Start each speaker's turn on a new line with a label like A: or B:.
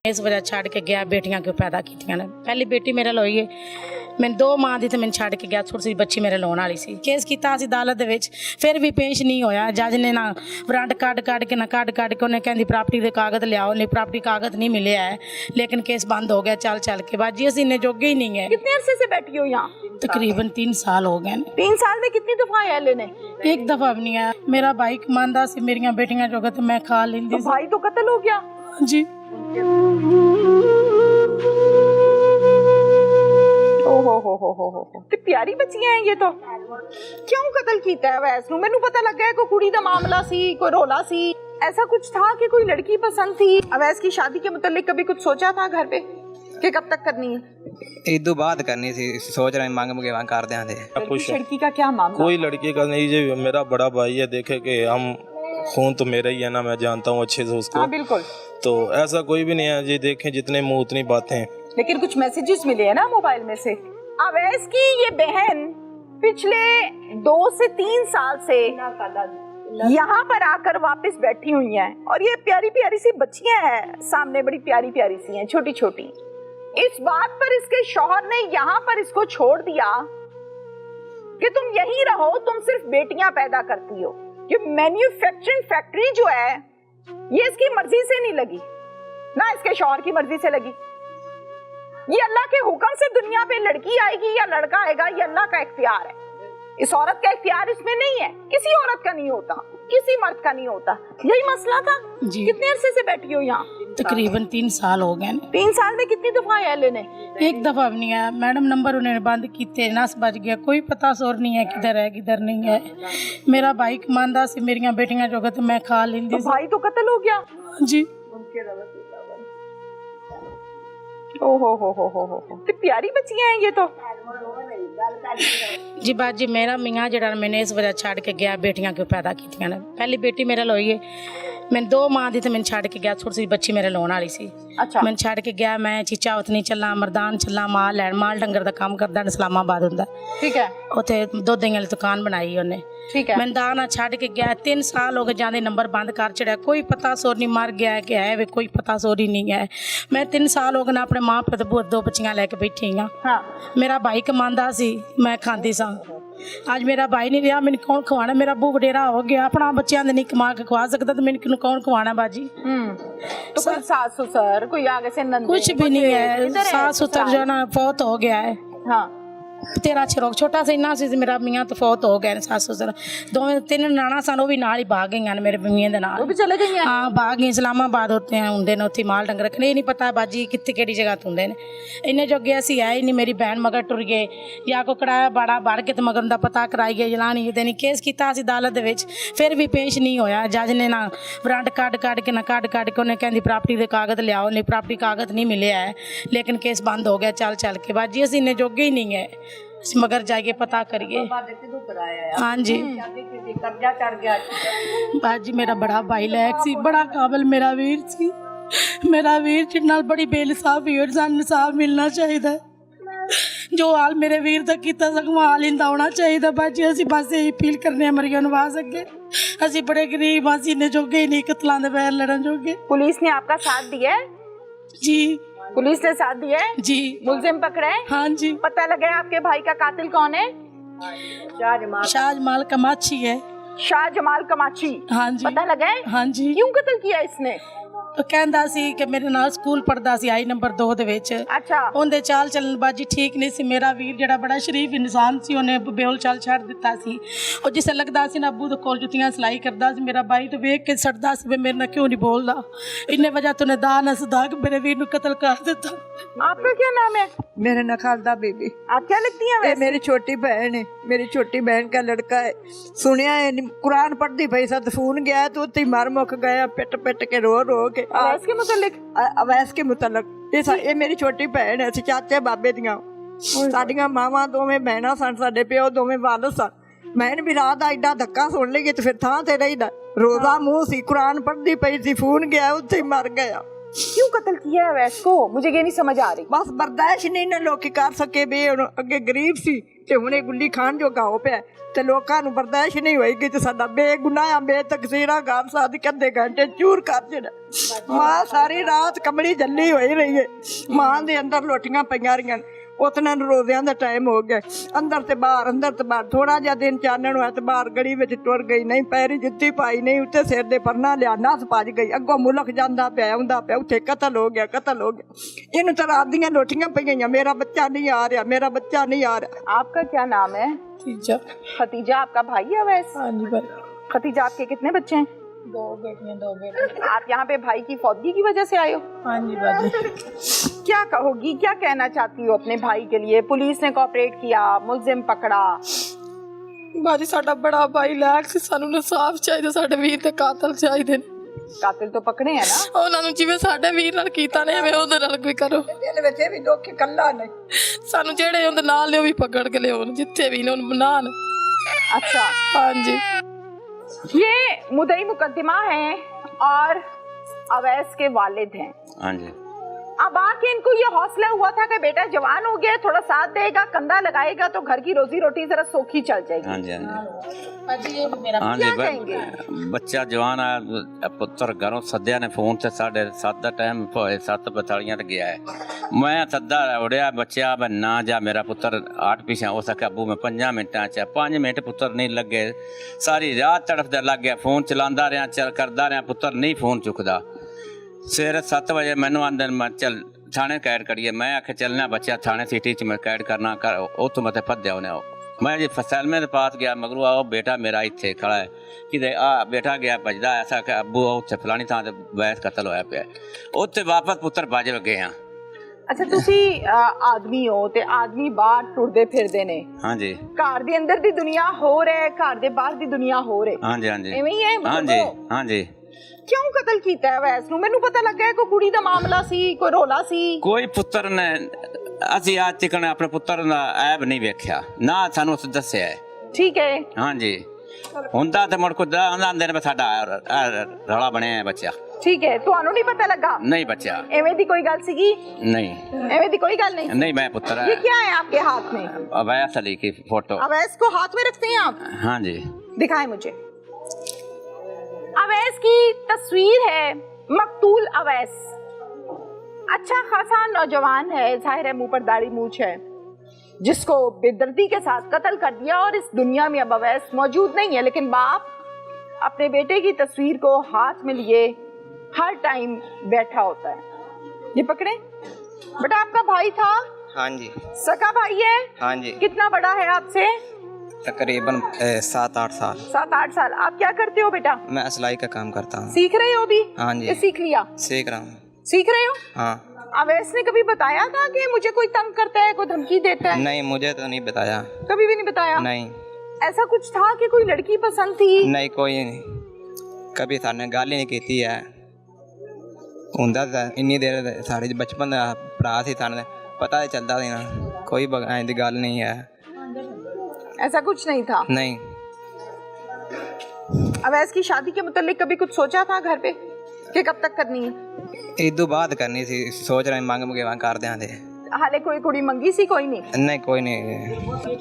A: इस वजह छड़ के गया बेटियां क्यों पैदा कीतियां ने। पहली बेटी मेरे लोई है, मैं दो मां दी ते मैनूं छड़ के गया, छोटी सी बच्ची मेरे लाउण वाली सी। केस कीता असीं अदालत दे विच, फिर भी पेश नहीं होया। जज ने ना वारंट कढ के ना कढ के उन्हें कहंदी प्रॉपर्टी दे कागज लियाओ, नहीं प्रॉपर्टी कागज नहीं मिले है, लेकिन केस बंद हो गया चल के। बाजी असीं इन्ने जोगे ही नहीं है।
B: कितने अरसे से बैठी हो यहाँ?
A: तकरीबन 3 साल हो गए।
B: 3 साल में कितनी दफा आया लेने?
A: एक दफा भी नहीं आया। मेरा भाई कमांदा सी, मेरियां बेटियां जोगे ते मैं खा लेंदी
B: तो भाई तो कत्ल हो गया
A: जी।
B: हो ते प्यारी बच्चियां हैं ये तो। क्यों कत्ल कीता है अवैस नूं? मैनूं पता लगा है कोई कुड़ी दा मामला सी, कोई रोला सी, ऐसा कुछ था कि कोई लड़की पसंद थी। अवैस की शादी के मुतालिक कभी कुछ सोचा था घर पे कि कब तक करनी है?
C: इदू बाद करनी सी, सोच रहे मांग मुगे कर देंगे।
B: लड़की का क्या मामला?
D: कोई लड़की का नहीं जी, मेरा बड़ा भाई है, देखे कि हम खून तो मेरा ही है ना, मैं जानता हूँ अच्छे से उसको।
B: हाँ बिल्कुल।
D: तो ऐसा कोई भी नहीं है जी, देखें जितने मुंह उतनी बातें।
B: लेकिन कुछ मैसेजेस मिले हैं ना मोबाइल में से। अवैस की ये बहन पिछले 2 से 3 साल से यहाँ पर आकर वापस बैठी हुई हैं और ये प्यारी प्यारी सी बच्चियां हैं सामने, बड़ी प्यारी प्यारी सी हैं, छोटी छोटी। इस बात पर इसके शौहर ने यहाँ पर इसको छोड़ दिया कि तुम यहीं रहो, तुम सिर्फ बेटियां पैदा करती हो। ये मैन्युफैक्चरिंग फैक्ट्री जो है ये इसकी मर्जी से नहीं लगी ना, इसके शौहर की मर्जी से लगी। ये अल्लाह के हुक्म से दुनिया पे लड़की आएगी या लड़का आएगा, ये अल्लाह का इख्तियार है। इस औरत का इख्तियार इसमें नहीं है, किसी औरत का नहीं होता, किसी मर्द का नहीं होता। यही मसला था जी। कितने अरसे से बैठी हो यहाँ?
A: तकरीबन 3 साल हो गए।
B: 3 साल में कितनी दफा आया लेने?
A: एक दफा भी नहीं आया मैडम। नंबर उन्होंने बंद किए, नस बज गया, कोई पता सोर नहीं है किधर है किधर नहीं है। मेरा भाई कमांदा सी, मेरियां बेटियां जोगे ते मैं खा लेंदी।
B: तो भाई तो कत्ल हो गया
A: जी।
B: हो ते प्यारी बच्चियां हैं ये तो।
A: जी बाजी मेरा मियाँ जड़ा मैंने इस वजह छड़ के गया बेटियां क्यों पैदा कीतियां ने। पहली बेटी मेरे लोई है, मैं दो मां दी ते मैनूं छड़ के गया, छोटी सी बच्ची मेरे लाउण वाली सी।
B: अच्छा।
A: मैं छड़ के गया, मैं चीचा उतनी चला, मरदान चला, माल लैन, माल डंगर दा काम करदा, इस्लामाबाद हुंदा।
B: ठीक है।
A: उत्थे दुध दही वाली दुकान बनाई उन्हें।
B: ठीक है।
A: मैं दाना छड़ के गया, 3 साल हो गए जांदे, नंबर बंद कर छड़िया, कोई पता सोर नहीं, मर गया है कि है वे, कोई पता सोर ही नहीं है। मैं 3 साल हो गए ना अपने मां प्यो ते 2 बच्चियां लेके बैठी हां।
B: हाँ।
A: मेरा भाई कमांदा सी, मैं खांदी सा। आज मेरा भाई नहीं रहा, मैंने कौन खवाना? मेरा अबू वडेरा हो गया, अपना बच्चियां दे नहीं कमा के खवा सकता तो मैंने कौन खवाना बाजी?
B: तो कोई सास ससुर, कोई आगे से नंद?
A: कुछ भी नहीं है। सास ससुर जो ना फौत हो गया है।
B: हाँ।
A: 13 छरोक छोटा सा इन्ना सी, मेरा मियाँ तो फौत हो गए सास ससुर। 2-3 नाना सन, वो भी नाल ही भाग गई हैं मेरे मियाँ दे नाल।
B: वो भी चले गई हैं?
A: हाँ भाग गई। इस्लामाबाद होते हैं हुंदे ने, उत्थे माल डंगर रखने, नहीं पता बाजी कित्थे केड़ी जगह तो हुंदे ने। इन्ने जोगे असीं है ही नहीं। मेरी भैन मगर टुर गए या कोई कड़ाया बाड़ा भर के ते मगर उंदा पता कराइए जलानी देनी। केस कीता असीं अदालत दे विच, फिर भी पेश नहीं होया। जज ने ना वारंट कढ के ना कढ के उन्हें कहंदी प्रॉपर्टी दे कागज लियाओ, नहीं प्रॉपर्टी कागज नहीं मिले है, लेकिन केस बंद हो गया चल के। बाजी असीं इन्ने जोगे ही नहीं है, मगर जाइए पता करिए। हाँ जी बाजी मेरा बड़ा भाई लायक सी, बड़ा काबिल मेरा वीर सी। मेरा वीर जिन्ना बड़ी बेइंसाफी होई, सानूं इंसाफ मिलना चाहिए। जो हाल मेरे वीर दा कीता सगों हाल इंदा होना चाहिए। बाजी असीं बस यही अपील करने मरिया नवाज अगे, असीं बड़े गरीब, असीं इन्ने जोगे ही नहीं कतलां दे बैर लड़न जोगे।
B: पुलिस ने आपका साथ दिया है?
A: जी
B: पुलिस ने साथ दिया है
A: जी।
B: मुलजिम पकड़े?
A: हाँ जी।
B: पता लगा आपके भाई का कातिल कौन है?
A: शाहजमाल कमाची है।
B: शाहजमाल कमाची?
A: हाँ जी।
B: पता लगा है?
A: हाँ जी।
B: क्यों कत्ल किया इसने?
A: तो कहंदा सी कि मेरे नाल स्कूल पढ़दा सी, आई नंबर 2 दे विच।
B: अच्छा।
A: उनदे चाल चलन बाजी ठीक नहीं सी। मेरा वीर जड़ा बड़ा शरीफ इंसान सी, उन्हें बेहोल चाल छड़ दिता सी। और जिसे लगदा सी ना अबू दे कोल जुत्तियां सिलाई करदा सी, मेरा भाई तो वेख के सड़दा सी मेरे नाल क्यों नहीं बोलदा। इन्ने वजह तो ने दान सदा के मेरे वीर नु कत्ल कर दिता।
B: आपका क्या नाम है?
E: मेरा नाम खालदा बीबी।
B: आप क्या लगती हैं?
E: मेरी छोटी बहन है, मेरी छोटी बहन का लड़का है। सुनिया है कुरान पढ़ती पई सा, फोन गया तो उत्ते मर मुक गया, पिट के रो के।
B: अवैस के मुतल्लिक?
E: अवैस के मुतल्लिक ये मेरी छोटी बहन है, चाचे बाबे दियां। साडियां मावां दोवें बहनां सन, साडे प्यो दोवें वालद सन। मैंने भी रात दा एडा धक्का सुन लईए तो फिर थां ते रहीदा। रोजा मुंह सी, कुरान पढ़ती पई सी, फोन गया उत्ते मर गया।
B: क्यों कत्ल किया है अवैस को? मुझे ये नहीं समझ आ रही।
E: ਬਸ ਬਰਦਾਸ਼ਤ ਨਹੀਂ ਨਾ ਲੋਕੀ ਕਰ ਸਕੇ ਵੀ ਹੁਣ ਅੱਗੇ ਗਰੀਬ ਸੀ ਤੇ ਹੁਣੇ ਗੁੱਲੀ ਖਾਣ ਜੋਗਾ ਹੋ ਪਿਆ ਤੇ ਲੋਕਾਂ ਨੂੰ ਬਰਦਾਸ਼ਤ ਨਹੀਂ ਹੋਏਗੀ ਤੇ ਸਾਡਾ ਬੇਗੁਨਾਹ ਬੇਤਕਸੀਰਾ ਘਰ ਸਾਦੀ ਅੱਧੇ ਘੰਟੇ ਚੂਰ ਕਰ ਦੇਣਾ। ਮਾਂ ਸਾਰੀ ਰਾਤ ਕਮਲੀ ਜੱਲੀ ਹੋਈ ਰਹੀ ਹੈ, ਮਾਂ ਦੇ ਅੰਦਰ ਲੋਟੀਆਂ ਪਈਆਂ ਰਹੀਆਂ। ਉਤਨਾ ਨੂੰ ਰੋਜ਼ਿਆਂ ਦਾ ਟਾਈਮ ਹੋ ਗਿਆ, ਅੰਦਰ ਤੇ ਬਾਹਰ ਥੋੜਾ ਜਿਹਾ ਦਿਨ ਚਾਨਣ ਹੋਇਆ ਤੇ ਬਾਹਰ ਗਲੀ ਵਿੱਚ ਟੁਰ ਗਈ, ਨਹੀਂ ਪੈਰੀ ਜੁੱਤੀ ਪਾਈ, ਨਹੀਂ ਉੱਤੇ ਸਿਰ ਦੇ ਪਰਨਾ ਲਿਆ, ਨੱਸ ਭੱਜ ਗਈ। ਅੱਗੋਂ ਮੁਲਕ ਜਾਂਦਾ ਪਿਆ ਆਉਂਦਾ ਪਿਆ, ਉੱਥੇ ਕਤਲ ਹੋ ਗਿਆ। ਇਹਨੂੰ ਤਾਂ ਰਾਤ ਦੀਆਂ ਲੋਟੀਆਂ ਪਈਆਂ, ਮੇਰਾ ਬੱਚਾ ਨਹੀਂ ਆ ਰਿਹਾ, ਮੇਰਾ ਬੱਚਾ ਨਹੀਂ ਆ ਰਿਹਾ।
B: आपका क्या नाम है?
A: खतीजा।
B: खतीजा आपका भाई है अवैस?
A: हाँ जी भाई।
B: खतीजा आपके कितने बच्चे हैं?
A: 2 बेटियां 2 बेटे।
B: आप यहाँ पे भाई की फौतगी की वजह से आए हो?
A: हाँ जी बाजी।
B: क्या कहोगी, क्या कहना चाहती हो अपने भाई के लिए? पुलिस ने कोऑपरेट किया, मुलजिम पकड़ा।
A: ਬਾਜੀ ਸਾਡਾ ਬੜਾ ਭਾਈ ਲੈਕ ਸੀ, ਸਾਨੂੰ ਇਨਸਾਫ ਚਾਹੀਦਾ, ਸਾਡੇ ਵੀਰ ਤੇ ਕਾਤਲ ਚਾਹੀਦੇ ਨੇ।
B: कातिल तो पकड़े हैं ना?
A: ਉਹਨਾਂ ਨੂੰ ਜਿਵੇਂ ਸਾਡੇ ਵੀਰ ਨਾਲ ਕੀਤਾ ਨੇ ਐਵੇਂ ਉਹਦੇ ਨਾਲ ਵੀ ਕਰੋ।
E: ਦਿਲ ਵਿੱਚ ਇਹ ਵੀ ਦੁੱਖ ਇਕੱਲਾ ਨਹੀਂ,
A: ਸਾਨੂੰ ਜਿਹੜੇ ਉਹਦੇ ਨਾਲ ਨੇ ਉਹ ਵੀ ਪਕੜ ਕੇ ਲਿਆਉਣ, ਜਿੱਥੇ ਵੀ ਨੇ ਉਹਨੂੰ ਬਣਾਉਣ।
B: अच्छा,
A: हाँ जी।
B: ये मुद्दई मुकद्दमा है और अवैस के वालिद हैं।
F: हाँ जी।
B: अब आके इनको ये हौसला हुआ था कि बेटा जवान हो गया, थोड़ा साथ देगा, कंधा लगाएगा तो घर की रोजी रोटी जरा सोखी चल जाएगी।
F: हाँ जी। हाँ जी।
B: क्या कहेंगे?
F: ਬੱਚਾ ਜਵਾਨ ਆ, ਪੁੱਤਰ ਘਰੋਂ ਸੱਦਿਆ ਨੇ ਫੋਨ ਤੇ 7:30 ਦਾ ਟਾਈਮ ਹੋਏ, 7:42 ਤੇ ਗਿਆ ਹੈ। ਮੈਂ ਸੱਦਾ ਉੜਿਆ ਬੱਚਾ ਬਈ ਨਾ ਜਾ, ਮੇਰਾ ਪੁੱਤਰ 8 ਪਿਛਾ ਹੋ ਸਕਿਆ ਅੱਬੂ, ਮੈਂ 5 ਮਿੰਟਾਂ ਚ 5 ਮਿੰਟ ਪੁੱਤਰ ਨਹੀਂ ਲੱਗੇ, ਸਾਰੀ ਰਾਤ ਤੜਫਦਾ ਲੱਗ ਗਿਆ, ਫੋਨ ਚਲਾਉਂਦਾ ਰਿਹਾ, ਚੱਲ ਕਰਦਾ ਰਿਹਾ, ਪੁੱਤਰ ਨਹੀਂ ਫੋਨ ਚੁੱਕਦਾ। ਸਵੇਰੇ 7 ਵਜੇ ਮੈਨੂੰ ਆਂਦੇ ਮੈਂ ਚੱਲ ਥਾਣੇ ਕੈਦ ਕਰੀਏ, ਮੈਂ ਆਖਿਆ ਚੱਲਣਾ ਬੱਚਾ ਥਾਣੇ ਸਿਟੀ ਚ ਮੈਂ ਕੈਦ ਕਰਨਾ ਕਰ, ਉੱਥੋਂ ਮਤੇ ਭੱਜਿਆ ਉਹਨੇ। मैं जी फसलमे के पास गया, मगरू आओ बेटा मेरा इतने खड़ा है कि बेटा गया भजदा, ऐसा कि अबू उत्थे फलानी थां ते वैस कतल होया पिया, उत्थे वापस पुत्र भज गए हैं।
B: अच्छा, तुसी आदमी हो ते आदमी बाहर टुरदे फिरदे ने।
F: हाँ जी।
B: घर दे अंदर दी दुनिया हो रहे, घर दे बाहर दी दुनिया हो रहे।
F: हाँ जी। हाँ जी।
B: एवें ही है?
F: हाँ जी। हाँ जी।
B: क्यों कतल कीता है वैस नूं? मैनूं पता लगा है कोई कुड़ी दा मामला सी, कोई रोला सी।
F: कोई पुत्र ने ਅਸੀਂ ਅੱਜ ਤੱਕ ਆਪਣੇ ਪੁੱਤਰ ਦਾ ਐਬ ਨਹੀਂ ਵੇਖਿਆ, ਨਾ ਸਾਨੂੰ ਉਸ ਦੱਸਿਆ ਹੈ।
B: ਠੀਕ ਹੈ।
F: ਹਾਂਜੀ, ਹੁੰਦਾ ਤੇ ਮੁੜ ਕੁਦਾ ਆਂਦੇ ਨੇ ਸਾਡਾ ਰੌਲਾ ਬਣਿਆ ਹੈ ਬੱਚਾ।
B: ਠੀਕ ਹੈ, ਤੁਹਾਨੂੰ ਨਹੀਂ ਪਤਾ ਲੱਗਾ?
F: ਨਹੀਂ ਬੱਚਾ
B: ਐਵੇਂ ਦੀ ਕੋਈ ਗੱਲ ਸੀਗੀ?
F: नहीं।
B: ਐਵੇਂ ਦੀ ਕੋਈ ਗੱਲ नहीं?
F: नहीं, मैं पुत्र
B: ये क्या है आपके हाथ में?
F: अवैस अली की फोटो।
B: अवैस को हाथ में रखते हैं आप?
F: हाँ जी।
B: दिखाएं मुझे। अवैस की तस्वीर है, मकतूल अवैस। अच्छा खासा नौजवान है, जाहिर है मुंह पर दाढ़ी मूछ है, जिसको बेदर्दी के साथ कत्ल कर दिया और इस दुनिया में अब अवैस मौजूद नहीं है। लेकिन बाप अपने बेटे की तस्वीर को हाथ में लिए हर टाइम बैठा होता है। ये पकड़े बेटा, आपका भाई था?
C: हाँ जी।
B: सका भाई है?
C: हाँ जी।
B: कितना बड़ा है आपसे?
C: तकरीबन 7-8 साल।
B: 7-8 साल। आप क्या करते हो बेटा?
C: मैं सिलाई का काम करता हूँ।
B: सीख रहे हो अभी?
C: हाँ जी।
B: ये सीख लिया?
C: सीख रहा हूँ।
B: सीख रहे हो?
C: हाँ।
B: अवैस ने कभी बताया था कि मुझे कोई तंग करता है, कोई धमकी देता है?
C: नहीं, मुझे तो नहीं बताया।
B: कभी भी नहीं बताया?
C: नहीं।
B: ऐसा कुछ था कि कोई लड़की पसंद थी?
C: नहीं, कोई नहीं, कभी साने गल ही नहीं की है। हुंदा इन्नी देर साढ़े बचपन का भरा सी, साने पता ही चलता था ना, कोई ऐ दी गल नहीं है।
B: ऐसा कुछ नहीं था?
C: नहीं।
B: अवैस की शादी के मुतालिक कभी कुछ सोचा था घर पे कि कब तक करनी है?
C: इदू बाद करनी सी, सोच रहे मंग मंगेवा कर दें।
B: हाले कोई कुड़ी मंगी सी? कोई नहीं?
C: नहीं, कोई नहीं।